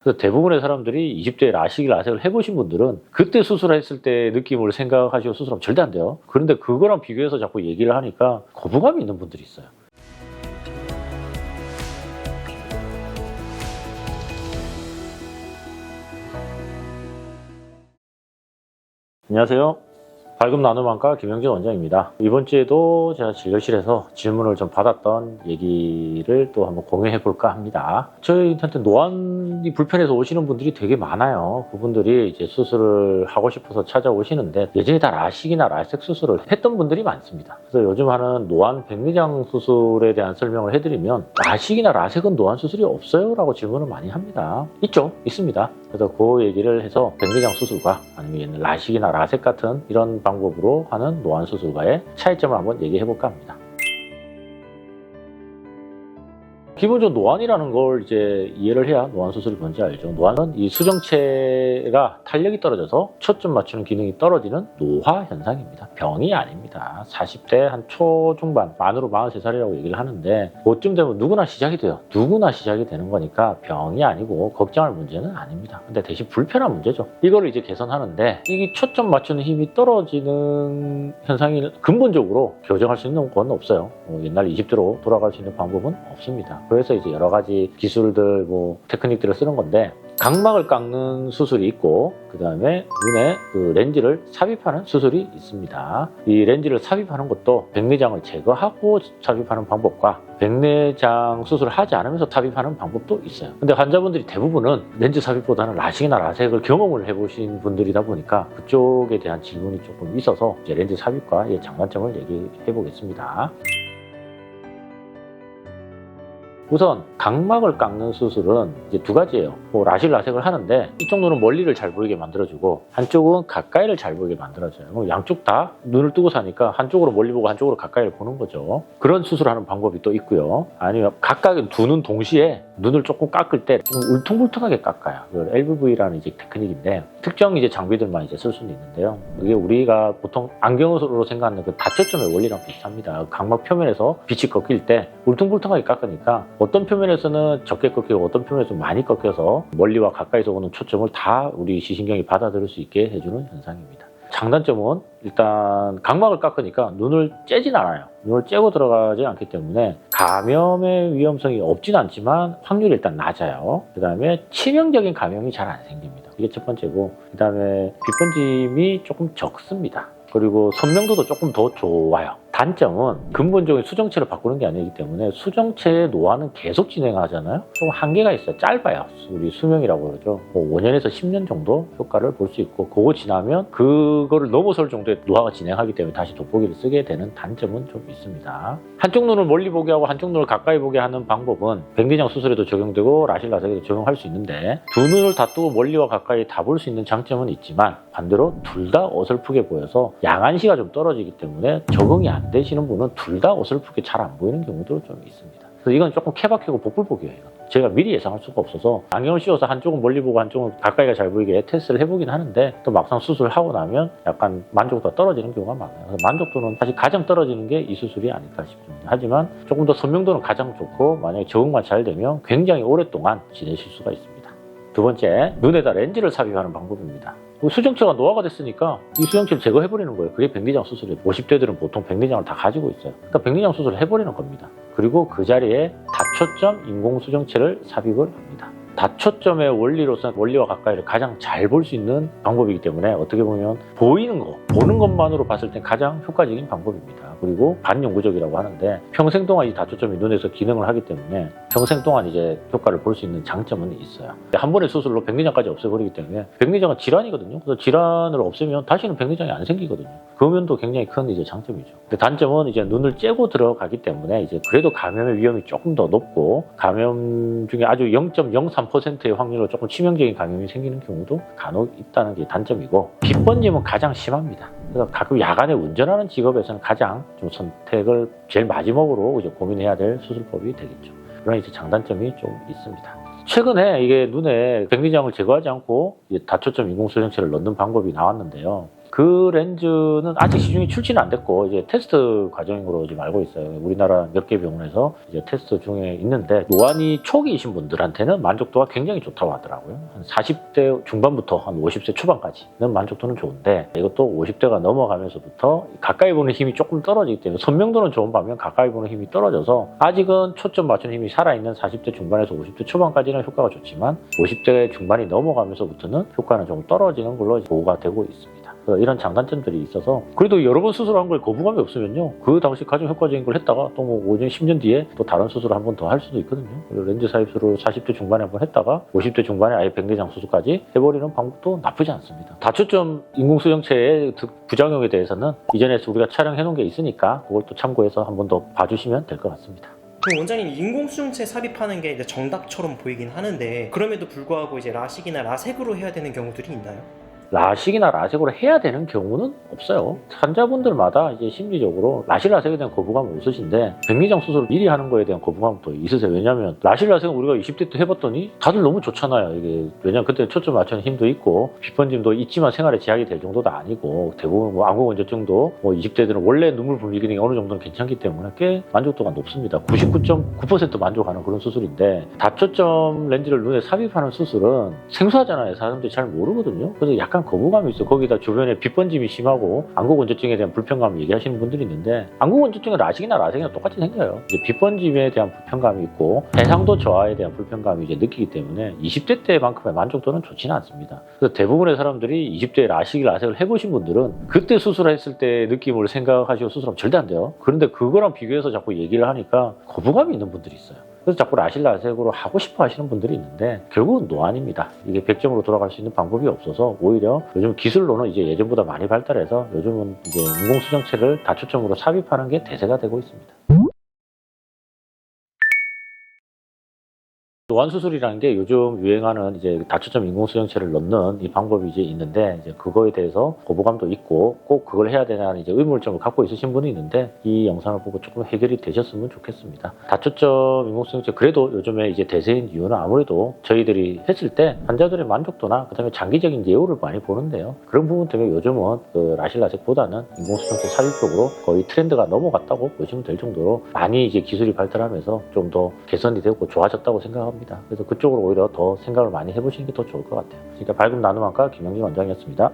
그래서 대부분의 사람들이 20대에 라식을 해보신 분들은 그때 수술했을 때 느낌을 생각하시고 수술하면 절대 안 돼요. 그런데 그거랑 비교해서 자꾸 얘기를 하니까 거부감이 있는 분들이 있어요. 안녕하세요. 밝음 나눔안과 김영진 원장입니다. 이번 주에도 제가 진료실에서 질문을 좀 받았던 얘기를 또 한번 공유해 볼까 합니다. 저희한테 노안이 불편해서 오시는 분들이 되게 많아요. 그분들이 이제 수술을 하고 싶어서 찾아오시는데 예전에 다 라식이나 라섹 수술을 했던 분들이 많습니다. 그래서 요즘 하는 노안 백내장 수술에 대한 설명을 해드리면 라식이나 라섹은 노안 수술이 없어요? 라고 질문을 많이 합니다. 있죠? 있습니다. 그래서 그 얘기를 해서 백내장 수술과 아니면 라식이나 라섹 같은 이런 방법으로 하는 노안 수술과의 차이점을 한번 얘기해 볼까 합니다. 기본적으로 노안이라는 걸 이제 이해를 해야 노안 수술이 뭔지 알죠. 노안은 이 수정체가 탄력이 떨어져서 초점 맞추는 기능이 떨어지는 노화 현상입니다. 병이 아닙니다. 40대 한 초중반, 만으로 43살이라고 얘기를 하는데 그쯤 되면 누구나 시작이 돼요. 누구나 시작이 되는 거니까 병이 아니고 걱정할 문제는 아닙니다. 근데 대신 불편한 문제죠. 이거를 이제 개선하는데 이게 초점 맞추는 힘이 떨어지는 현상이 근본적으로 교정할 수 있는 건 없어요. 옛날 20대로 돌아갈 수 있는 방법은 없습니다. 그래서 이제 여러 가지 기술들, 테크닉들을 쓰는 건데 각막을 깎는 수술이 있고 그 다음에 눈에 그 렌즈를 삽입하는 수술이 있습니다. 이 렌즈를 삽입하는 것도 백내장을 제거하고 삽입하는 방법과 백내장 수술을 하지 않으면서 삽입하는 방법도 있어요. 근데 환자분들이 대부분은 렌즈 삽입보다는 라식이나 라섹을 경험을 해보신 분들이다 보니까 그쪽에 대한 질문이 조금 있어서 이제 렌즈 삽입과의 장단점을 얘기해 보겠습니다. 우선 각막을 깎는 수술은 이제 두 가지예요. 라식, 라섹을 하는데 이쪽 눈은 멀리를 잘 보이게 만들어주고 한쪽은 가까이를 잘 보이게 만들어줘요. 그럼 양쪽 다 눈을 뜨고 사니까 한쪽으로 멀리 보고 한쪽으로 가까이를 보는 거죠. 그런 수술하는 방법이 또 있고요. 아니면 각각 두 눈 동시에 눈을 조금 깎을 때 좀 울퉁불퉁하게 깎아요. 이걸 LVV라는 이제 테크닉인데 특정 이제 장비들만 이제 쓸 수는 있는데요. 이게 우리가 보통 안경으로 생각하는 그 다초점의 원리랑 비슷합니다. 각막 표면에서 빛이 꺾일 때 울퉁불퉁하게 깎으니까 어떤 표면에서는 적게 꺾이고 어떤 표면에서는 많이 꺾여서 멀리와 가까이서 오는 초점을 다 우리 시신경이 받아들일 수 있게 해주는 현상입니다. 장단점은 일단 각막을 깎으니까 눈을 째진 않아요. 눈을 째고 들어가지 않기 때문에 감염의 위험성이 없진 않지만 확률이 일단 낮아요. 그 다음에 치명적인 감염이 잘 안 생깁니다. 이게 첫 번째고 그 다음에 빛번짐이 조금 적습니다. 그리고 선명도도 조금 더 좋아요. 단점은 근본적인 수정체를 바꾸는 게 아니기 때문에 수정체의 노화는 계속 진행하잖아요. 좀 한계가 있어요. 짧아요. 우리 수명이라고 그러죠. 5년에서 10년 정도 효과를 볼 수 있고 그거 지나면 그거를 넘어설 정도의 노화가 진행하기 때문에 다시 돋보기를 쓰게 되는 단점은 좀 있습니다. 한쪽 눈을 멀리 보게 하고 한쪽 눈을 가까이 보게 하는 방법은 백내장 수술에도 적용되고 라식, 라섹에도 적용할 수 있는데 두 눈을 다 뜨고 멀리와 가까이 다 볼 수 있는 장점은 있지만 반대로 둘 다 어설프게 보여서 양안시가 좀 떨어지기 때문에 적응이 안 되시는 분은 둘 다 어설프게 잘 안 보이는 경우도 좀 있습니다. 그래서 이건 조금 케바케고 복불복이에요. 제가 미리 예상할 수가 없어서 안경을 씌워서 한쪽은 멀리 보고 한쪽은 가까이가 잘 보이게 테스트를 해보긴 하는데 또 막상 수술을 하고 나면 약간 만족도가 떨어지는 경우가 많아요. 그래서 만족도는 사실 가장 떨어지는 게 이 수술이 아닐까 싶습니다. 하지만 조금 더 선명도는 가장 좋고 만약에 적응만 잘 되면 굉장히 오랫동안 지내실 수가 있습니다. 두 번째, 눈에다 렌즈를 삽입하는 방법입니다. 수정체가 노화가 됐으니까 이 수정체를 제거해버리는 거예요. 그게 백내장 수술이에요. 50대들은 보통 백내장을 다 가지고 있어요. 그러니까 백내장 수술을 해버리는 겁니다. 그리고 그 자리에 다초점 인공수정체를 삽입을 합니다. 다초점의 원리로서는 멀리와 가까이를 가장 잘 볼 수 있는 방법이기 때문에 어떻게 보면 보이는 거, 보는 것만으로 봤을 때 가장 효과적인 방법입니다. 그리고 반영구적이라고 하는데 평생 동안 이 다초점이 눈에서 기능을 하기 때문에 평생 동안 이제 효과를 볼 수 있는 장점은 있어요. 한 번의 수술로 백내장까지 없애버리기 때문에 백내장은 질환이거든요. 그래서 질환을 없애면 다시는 백내장이 안 생기거든요. 그 면도 굉장히 큰 이제 장점이죠. 근데 단점은 이제 눈을 째고 들어가기 때문에 이제 그래도 감염의 위험이 조금 더 높고 감염 중에 아주 0.03%의 확률로 조금 치명적인 감염이 생기는 경우도 간혹 있다는 게 단점이고 빛번짐은 가장 심합니다. 그래서 가끔 야간에 운전하는 직업에서는 가장 좀 선택을 제일 마지막으로 이제 고민해야 될 수술법이 되겠죠. 그런 이제 장단점이 좀 있습니다. 최근에 이게 눈에 백내장을 제거하지 않고 다초점 인공수정체를 넣는 방법이 나왔는데요. 그 렌즈는 아직 시중에 출시는 안 됐고 이제 테스트 과정으로 지금 알고 있어요. 우리나라 몇 개 병원에서 이제 테스트 중에 있는데 노안이 초기이신 분들한테는 만족도가 굉장히 좋다고 하더라고요. 한 40대 중반부터 한 50세 초반까지는 만족도는 좋은데 이것도 50대가 넘어가면서부터 가까이 보는 힘이 조금 떨어지기 때문에 선명도는 좋은 반면 가까이 보는 힘이 떨어져서 아직은 초점 맞추는 힘이 살아있는 40대 중반에서 50대 초반까지는 효과가 좋지만 50대 중반이 넘어가면서부터는 효과는 조금 떨어지는 걸로 보고가 되고 있습니다. 이런 장단점들이 있어서 그래도 여러 번 수술한 거에 거부감이 없으면요 그 당시 가장 효과적인 걸 했다가 또 뭐 5년, 10년 뒤에 또 다른 수술을 한 번 더 할 수도 있거든요. 그리고 렌즈 삽입술을 40대 중반에 한 번 했다가 50대 중반에 아예 백내장 수술까지 해버리는 방법도 나쁘지 않습니다. 다초점 인공수정체의 부작용에 대해서는 이전에 우리가 촬영해 놓은 게 있으니까 그걸 또 참고해서 한 번 더 봐주시면 될 것 같습니다. 그럼 원장님 인공수정체 삽입하는 게 이제 정답처럼 보이긴 하는데 그럼에도 불구하고 이제 라식이나 라섹으로 해야 되는 경우들이 있나요? 라식이나 라섹으로 해야 되는 경우는 없어요. 환자분들마다 이제 심리적으로 라식 라섹에 대한 거부감은 없으신데 백내장 수술을 미리 하는 거에 대한 거부감도 있으세요. 왜냐하면 라식 라섹은 우리가 20대 때 해봤더니 다들 너무 좋잖아요. 이게 왜냐하면 그때 초점 맞추는 힘도 있고 빛번짐도 있지만 생활에 제약이 될 정도도 아니고 대부분 뭐 안구건조증도 뭐 20대들은 원래 눈물 분비 기능이 어느 정도는 괜찮기 때문에 꽤 만족도가 높습니다. 99.9% 만족하는 그런 수술인데 다초점 렌즈를 눈에 삽입하는 수술은 생소하잖아요. 사람들이 잘 모르거든요. 그래서 약간 거부감이 있어. 거기다 주변에 빛번짐이 심하고 안구건조증에 대한 불편감을 얘기하시는 분들이 있는데 안구건조증은 라식이나 라섹이나 똑같이 생겨요. 이제 빛번짐에 대한 불편감이 있고 해상도 저하에 대한 불편감이 이제 느끼기 때문에 20대 때만큼의 만족도는 좋지는 않습니다. 그래서 대부분의 사람들이 20대에 라식, 라섹을 해보신 분들은 그때 수술했을 때 느낌을 생각하시고 수술하면 절대 안 돼요. 그런데 그거랑 비교해서 자꾸 얘기를 하니까 거부감이 있는 분들이 있어요. 그래서 자꾸 라식, 라섹으로 하고 싶어 하시는 분들이 있는데 결국은 노안입니다. 이게 100점으로 돌아갈 수 있는 방법이 없어서 오히려 요즘 기술로는 이제 예전보다 많이 발달해서 요즘은 이제 인공수정체를 다초점으로 삽입하는 게 대세가 되고 있습니다. 노안 수술이라는 게 요즘 유행하는 이제 다초점 인공수정체를 넣는 이 방법이 이제 있는데 이제 그거에 대해서 거부감도 있고 꼭 그걸 해야 되냐는 이제 의문점을 갖고 있으신 분이 있는데 이 영상을 보고 조금 해결이 되셨으면 좋겠습니다. 다초점 인공수정체 그래도 요즘에 이제 대세인 이유는 아무래도 저희들이 했을 때 환자들의 만족도나 그다음에 장기적인 예후를 많이 보는데요. 그런 부분 때문에 요즘은 그 라식 라섹보다는 인공수정체 삽입 쪽으로 거의 트렌드가 넘어갔다고 보시면 될 정도로 많이 이제 기술이 발달하면서 좀 더 개선이 되고 좋아졌다고 생각합니다. 그래서 그쪽으로 오히려 더 생각을 많이 해보시는 게 더 좋을 것 같아요. 그러니까 밝음 나눔학과 김영진 원장이었습니다.